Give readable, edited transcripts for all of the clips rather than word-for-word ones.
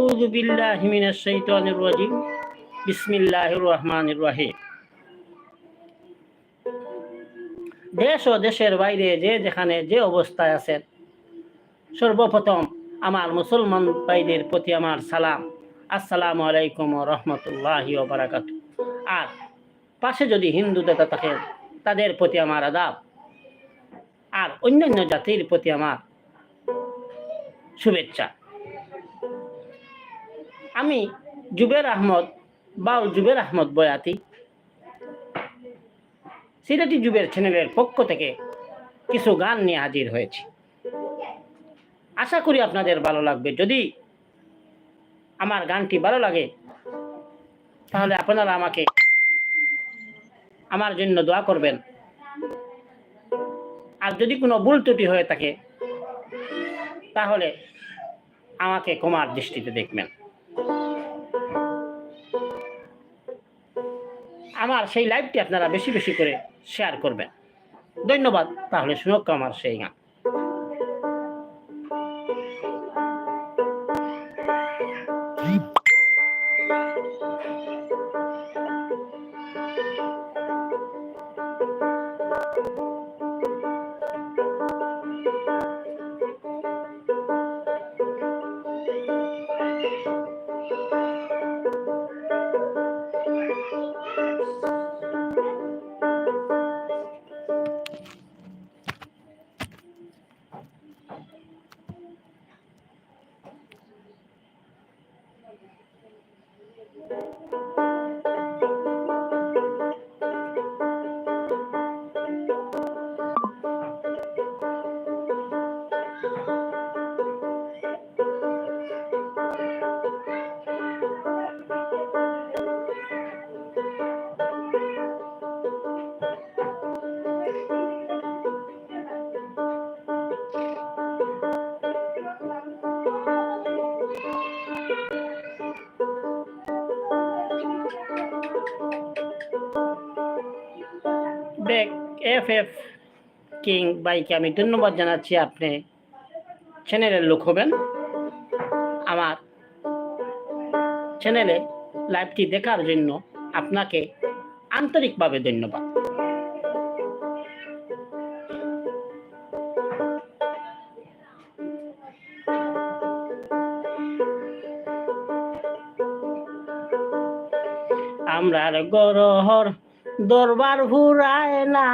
আউযু বিল্লাহি মিনাশ শাইতানির রাজিম। বিসমিল্লাহির রহমানির রহিম। দেশ ও দেশের বাইরে যে যেখানে যে অবস্থায় আছেন, সর্বপ্রথম আমার মুসলমান ভাইদের প্রতি আমার সালাম, আসসালামু আলাইকুম ওয়া রাহমাতুল্লাহি ওয়া বারাকাতুহু। আর পাশে যদি হিন্দু দাদা থাকেন তাদের প্রতি আমার আদাব, আর অন্যান্য জাতির প্রতি আমার শুভেচ্ছা। আমি জুবের আহমদ, বাউল জুবের আহমদ বয়াতি, সিলেটি জুবের চ্যানেলের পক্ষ থেকে কিছু গান নিয়ে হাজির হয়েছি। আশা করি আপনাদের ভালো লাগবে। যদি আমার গানটি ভালো লাগে তাহলে আপনারা আমাকে আমার জন্য দোয়া করবেন। আর যদি কোনো ভুল ত্রুটি হয়ে থাকে তাহলে আমাকে ক্ষমার দৃষ্টিতে দেখবেন। আমার সেই লাইভটি আপনারা বেশি বেশি করে শেয়ার করবেন। ধন্যবাদ। তাহলে শুনুক আমার সেই গান। ব্যাক এফ কিং বাইকে আমি ধন্যবাদ জানাচ্ছি। আপনি চ্যানেলের লোক হবেন। আমার চ্যানেলে লাইভটি দেখার জন্য আপনাকে আন্তরিকভাবে ধন্যবাদ। আমরার গরহর দরবার ভুরায় না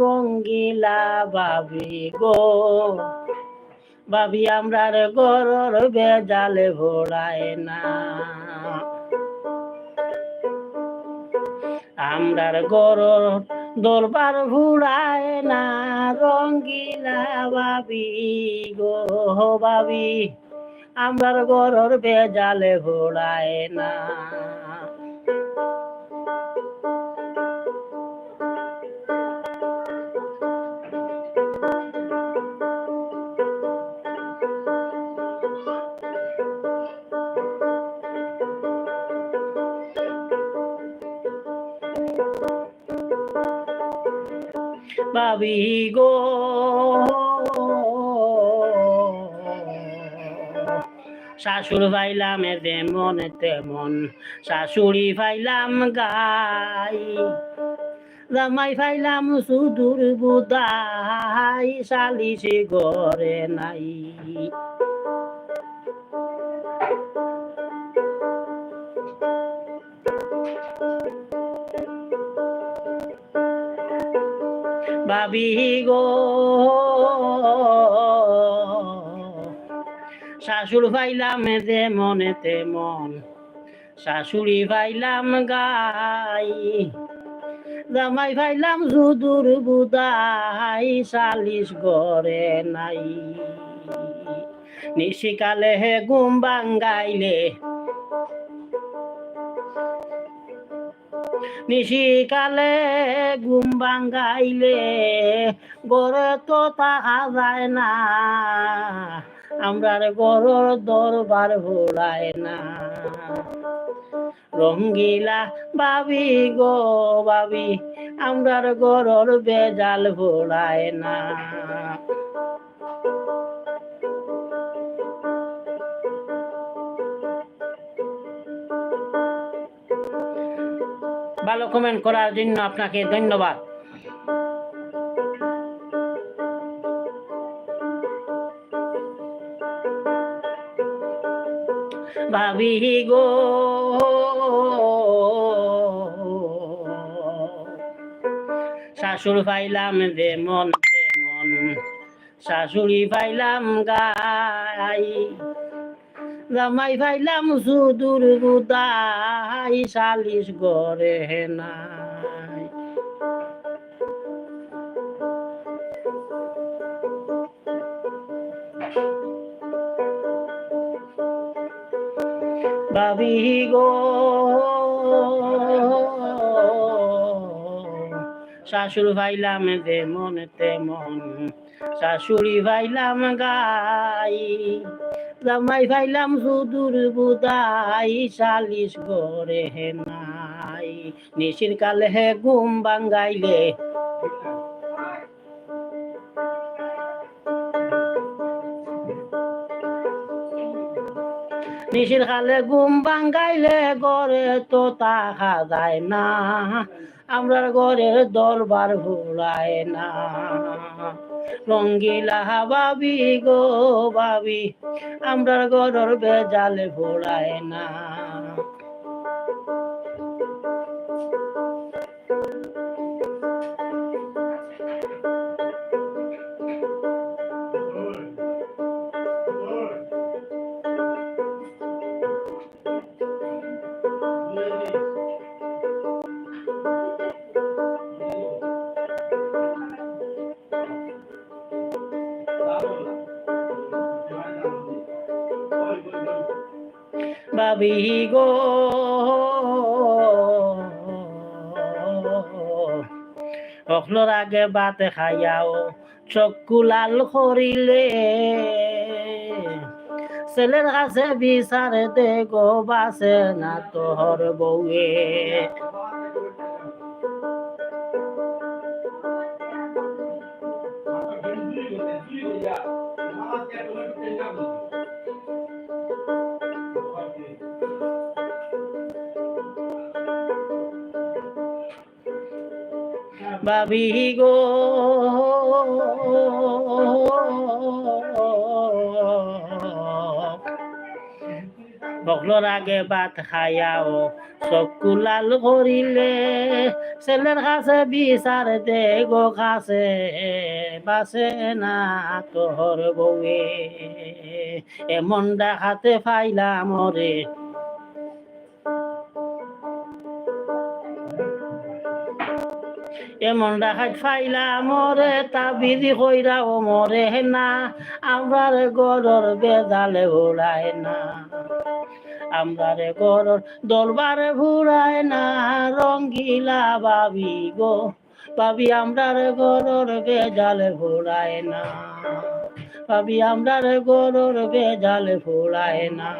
রঙ্গিলা বাবি গো, বাবি আমরার গরর বেজালে ভোড়ায় না। আমরার গরর দরবার ভুরায় না রঙ্গিলা বাবি গো, বাবি আমরার গরর বেজালে ভোড়ায় না। বাবি গো শাশুর পাইলাম যেমন তেমন, শাশুড়ি পাইলাম গাই, জামাই পাইলাম সুদূর বুদাই, সালিশি ঘরে নাই। বাবি গো শাশুর পাইলাম যেমন তেমন, শাশুড়ি পাইলাম গাই, জামাই পাইলাম সুদূর বুদাই, সালিশ ঘরে নাই। নিশিকালে ঘুম ভাঙ্গাইলে, নিশিকালে ঘুম ভাঙ্গাইলে গড়ে তো তাহা যায় না, আমরার গরর দরবার ভোলায় না। রঙ্গিলা বাবি গো বাবি আমরার গরর বেজাল ভোলায় না। ভালো কমেন্ট করার জন্য আপনাকে ধন্যবাদ। ভাবি গো শাশুড় পাইলাম যেমন তেমন, শাশুড়ি পাইলাম গাই, জামাই পাইলাম সুদূর গুদাই, সালিশ গড়ে নাই। ভাবি গো শাশুড় ভাইলাম যেমন তেমন, শাশুড়ি ভাইলাম গাই, জামাই ভাইলাম সুদূর বুদাই, সালিশ গড়ে নাই। নিশির কালে হে ঘুম বাঙ্গাইলে, নিশির কালে ঘুম বাঙ্গাইলে ঘরে তো তাহা যায় না, আমরার ঘরের দরবার ভুলায় না। রঙ্গিলা ভাবি গো ভাবি, আমরার ঘরের বেজালে ভোলায় না। ভাবি গো অখলোর আগে ভাত খাইয়াও চক্ষু লাল করিলে, ছেলের কাছে বিচারে দে গো বাসে না তোর বউয়ে। ভাবি গো বকলোর আগে ভাত খাইয়াও চক্ষু লাল করিলে, ছেলের কাছে বিচার দে গো কাছে বাসে না তোর বউয়ে। এমন দেখাতে পাইলাম রে, এমন দেখাত পাইলাম মরে, তা বিধি কইরাও মরে না, আমরার গরর বেজালে ভোলায় না, আমরার গরর দরবারে ভুলায় না। রঙ্গিলা ভাবি গো ভাবি, আমরার গরর বেজালে ভোলায় না, ভাবি আমরার গরর বেজালে ভোলায় না।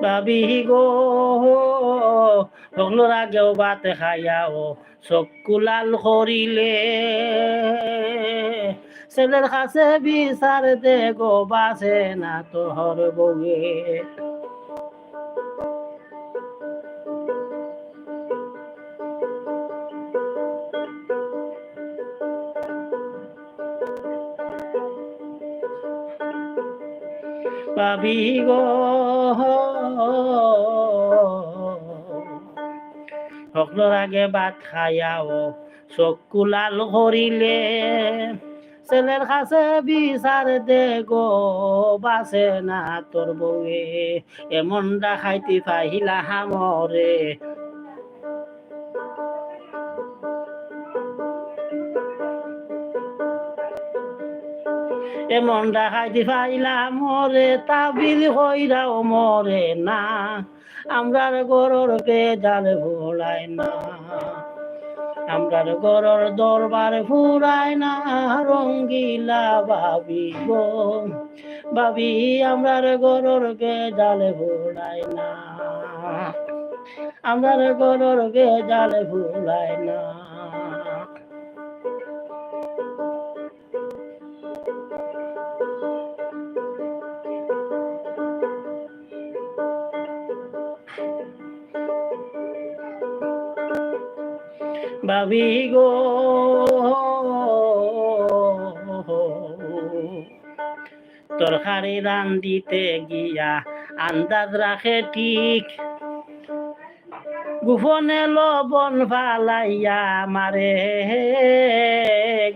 ভাবি গো বকলোর আগেও ভাত খাইয়াও চক্ষু লাল করিলে, ছেলের কাছে বিচার দে গো বাসে না তোর বউয়ে। ভাবি গো সকলোর আগে ভাত খাইয়াও চক্ষু লাল করিলে, ছেলের কাছে বিচার দে গো বাসে না তোর বউয়ে। এমন দেখাইতে পাইলা হামরে, এমন দেখাইতে পাইলাম মরে, তা বিধি কইরাও মরে না, আমরার গরর বেজাল ভোলায় না, আমরার গরর দরবার ফুরায় না। রঙ্গিলা ভাবি গো ভাবি আমরার গরর গে জালে ভুলাই না, আমরার গরর গে জালে ভুলাই না। ভাবি গো তরকারি রান্ধিতে গিয়া আন্দাজ রাখে ঠিক, গোপনে লবণ ফালাইয়া মারে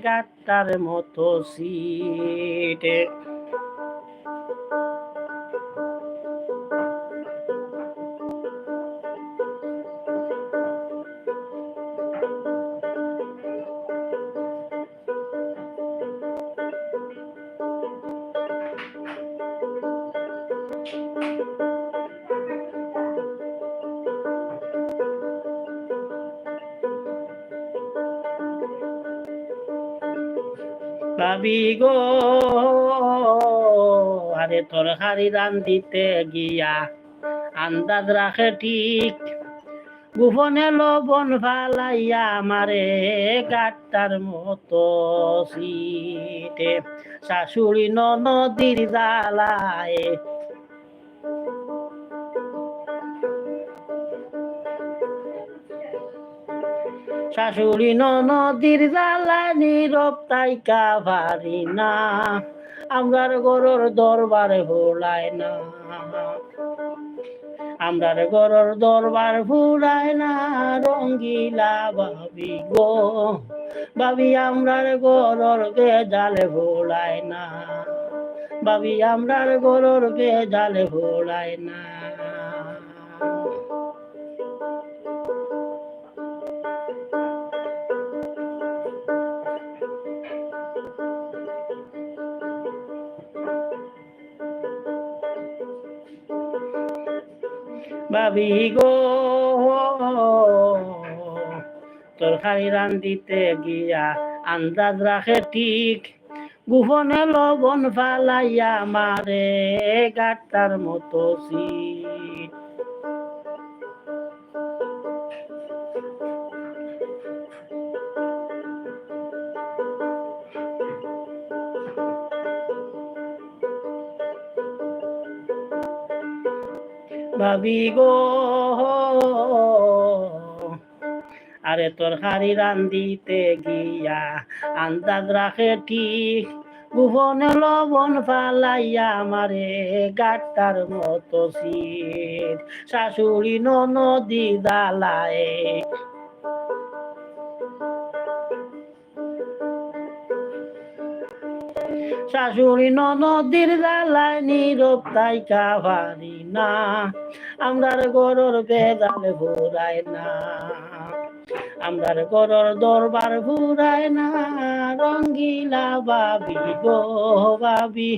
গাটার মতো সিটে। ভাবি গো আরে তরকারি রান্ধিতে গিয়া আন্দাজ রাখে ঠিক, গোপনে লবণ ফালাইয়া মারে গাটার মতো সিটে। শাশুড়ি ননদির জ্বালায় শাশুড়ি ননদির জ্বালায় নীরব তাইকা পারি না, আমরার গরর দরবারে ভোলায় না, আমরার গরর দরবার ভুলায় না। রঙ্গিলা ভাবি গো ভাবি আমরার গরর গে জালে ভোলায় না, ভাবি আমরার গরর গে জালে ভোলায় না। ভাবি গো তরকারি রান্ধিতে গিয়া আন্দাজ রাখে ঠিক, গোপনে লবণ ফালাইয়া মারে গাটার মতো সিট। ভাবি গো আরে তরকারি রান্ধিতে গিয়া আন্দাজ রাখে ঠিক, গোপনে লবণ ফালাইয়া মারে গাটার মতো সিট। শাশুড়ি ননদি জ্বালায় শাশুড়ি ননদির জ্বালায় নীরব তাইকা পারি না, আমরার গরর বেজালে ভুরায় না, আমরার গরর দরবার ভুরায় না। রঙ্গিলা ভাবি গো ভাবি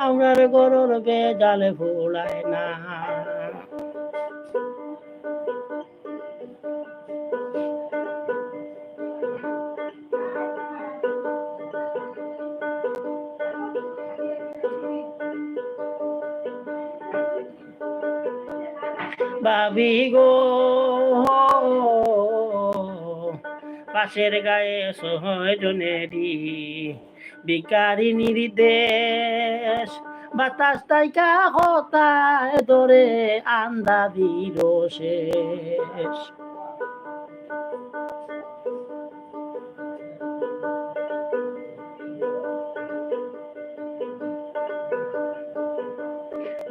আমরার গরর বেজালে ভুলায় না। ভাবি গো পাশের গায়ে সহজনেরই বিকারি নির্দেশ, বাতাস তাইকা হতায় ধরে আন্দাদির শেষ।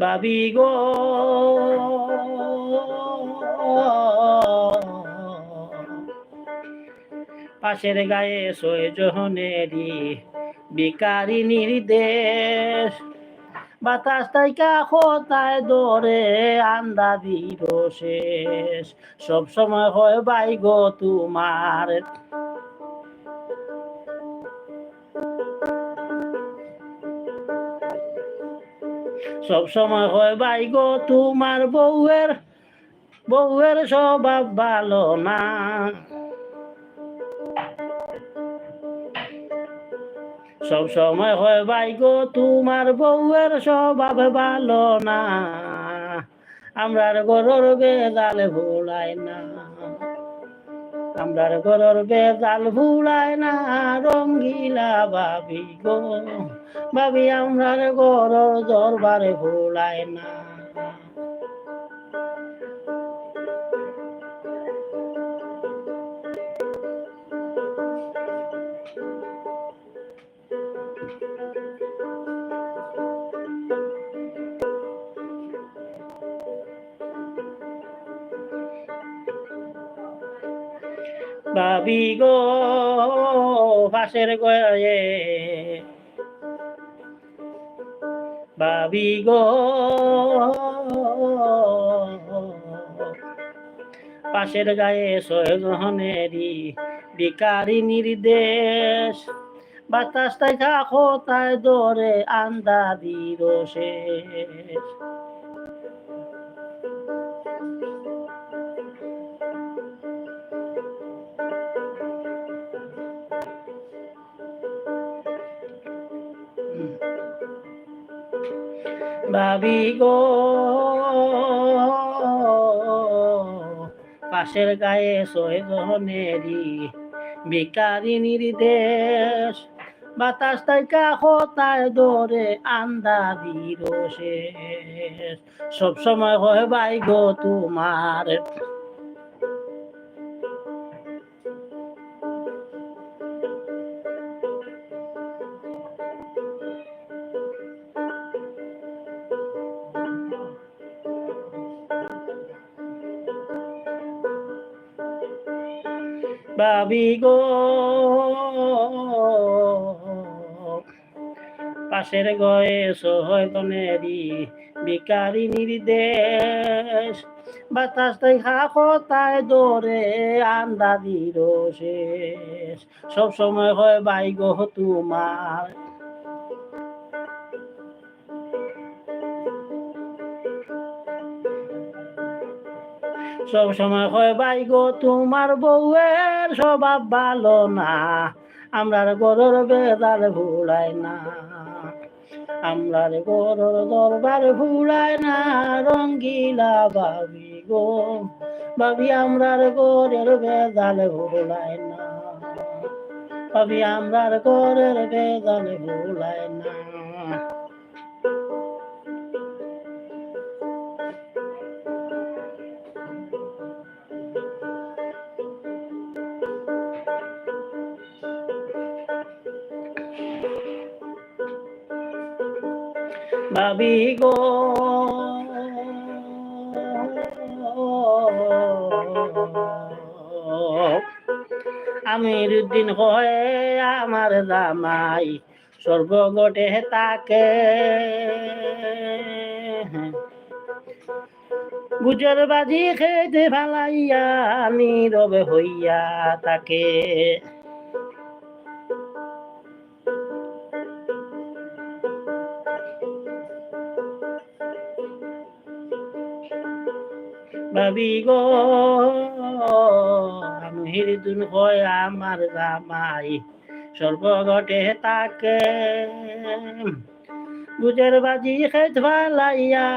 ভাবি গো পাশের গায়ে সয়জনেরই বিকারি নির্দেশ, বাতাস তাইকা হতায় ধরে আন্দাদির শেষ। সব সময় হয় ভাই গো তোমার সব সময় হয় ভাই গো তোমার বউয়ের স্বভাব ভালো না, সব সময় হয় ভাই গো তোমার বউয়ের স্বভাব ভালো না, আমরার গরুর বেজাল ভুলায় না, আমরার গরুর বেজাল ভুলায় না, রঙ্গিলা ভাবি গো ভাবি আমরার গরুর দরবারে ভুলায় না। ভাবি গো পাশের গয়ে, ভাবি গো পাশের গায়ে সহজনেরই বিকারি নির্দেশ, বাতাস তাই থাকো তাই দরে আন্দাদির শেষ। ভাবি গো পাশের গায়ে সহজনেরই বিকারি নির্দেশ, বাতাস তাই কাহো তাই দরে আন্দাদির শেষ। সব সময় হয় ভাই গো তোমার, ভাবি গো পাশের গয়ে সহজনেরই বিকারি নির্দেশ, বাতাস তাই হাকো তাই দরে আন্দাদির শেষ। সব সময় হয় ভাই গো তোমার, সব সময় হয় ভাই গো তোমার বউয়ের স্বভাব ভালো না, আমরার গরুর বেজাল ভুলায় না, আমরার গরুর দরবার ভুলায় না, রঙ্গিলা ভাবি গো ভাবি আমরার গরের বেজাল ভুলায় না, ভাবি আমরার গরের বেজাল ভুলায় না। ভাবি গো আমির দিন হয় আমার জামাই সর্বগটে তাকে, গুজর বাজি খেতে ভালাইয়া নীরবে হইয়া তাকে, ভাবি গো আমির দিন হয় আমার জামাই সর্বগটে তাকে, গুজের বাজি খেত ভালাইয়া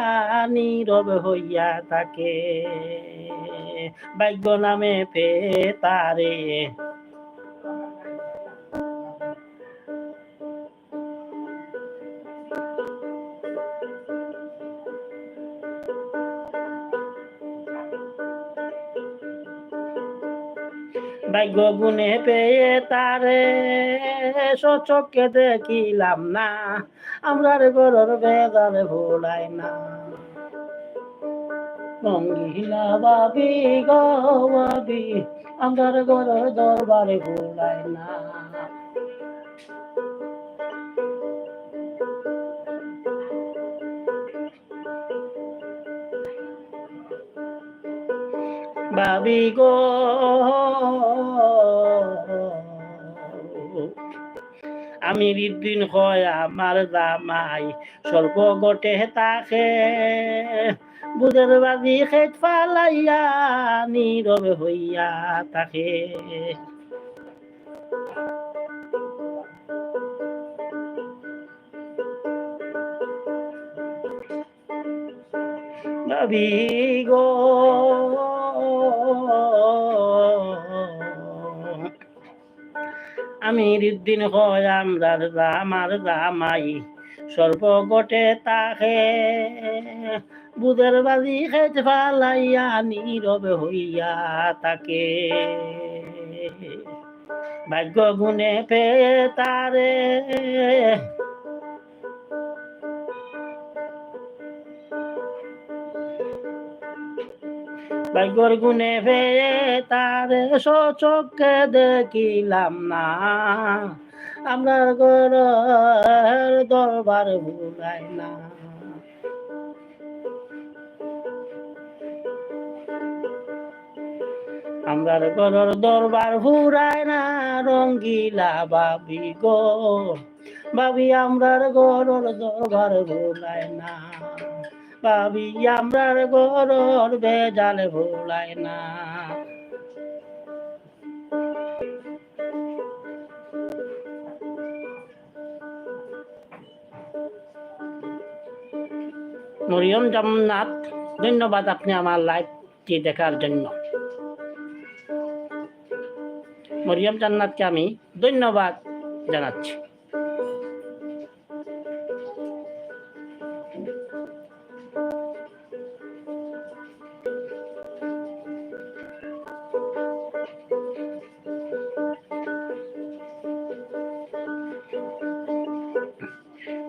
নীরব হইয়া তাকে, ভাগ্য নামে পে তারে ভাগ্য গুনে পেয়ে তারে সচক্ষে দেখিলাম না, আমরার গরুর বেজাল ভোলায় না, রঙ্গিলা ভাবি গো ভাবি আমরার গরুর দরবারে ভোলায় না। ভাবি গো আমি দিন হয় আমার জামাই সর্বগটে তাকে, বুধের বাজি খেত ফালাইয়া নীরবে হইয়া তাকে, ভাবি গো আমিরুদ্দিন হয় আমরার আমার জামাই সর্বগটে তাকে বুদের বাজি খেতে ফালাইয়া নীরবে হইয়া তাকে ভাগ্য গুণে পেয়ে তারে ভাগ্যর গুণে পেয়ে তারে সচক্ষে দেখিলাম না আমরার ঘরের দরবার ভুলাই না আমরার ঘরের দরবার ভুরায় না রঙ্গিলা ভাবি গো ভাবি আমরার ঘরের দরবার ভুলায় না ভাবি আমরার ঘরের বেজাল ভুলায় না মরিয়ম জান্নাত ধন্যবাদ আপনি আমার লাইভটি দেখার জন্য মরিয়ম জান্নাতকে আমি ধন্যবাদ জানাচ্ছি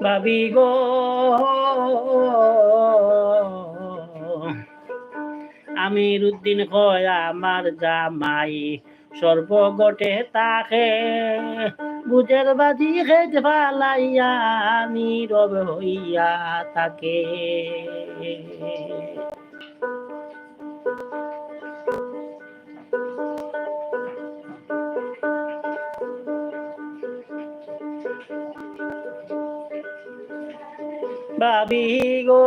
ভাবি গো আমিরুদ্দিন কয় আমার জামাই সর্বগটে তাকে বুঝের বাজি খেতে ফালাইয়া নীরব হইয়া তাকে ভাবি গো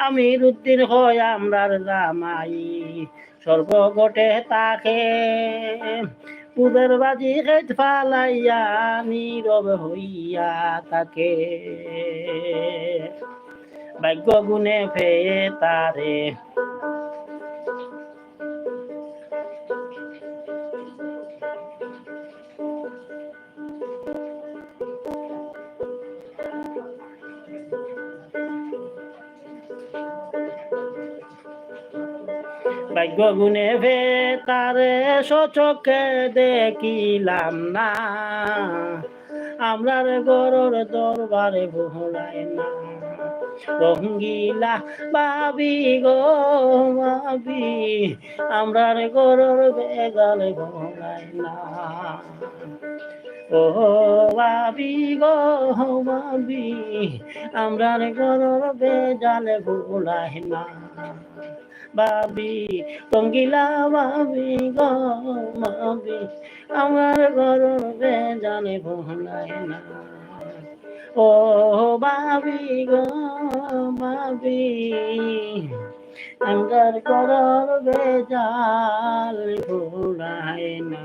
আমিরুদ্দিন হয় আমরার জামাই সর্বগটে তাকে পুদের বাজি খেতে ফালাইয়া নীরব হইয়া তাকে ভাগ্য গুণে পেয়ে তারে ভাগ্য গুণে ভে তারে সচক্ষে দেখিলাম না আমরার গরর দরবারে ভোলায় না রঙ্গিলা ভাবি গো ভাবি আমরার গরর বেগালে ভোলায় না ও ভাবি গো ভাবি আমরার গরর বেজালে ভোলায় না ভাবি রঙ্গিলা ভাবি গো ভাবি আমার ঘর বেজালে ভোলায় না ও ভাবি গো ভাবি আমার ঘর বেজাল ভোলায় না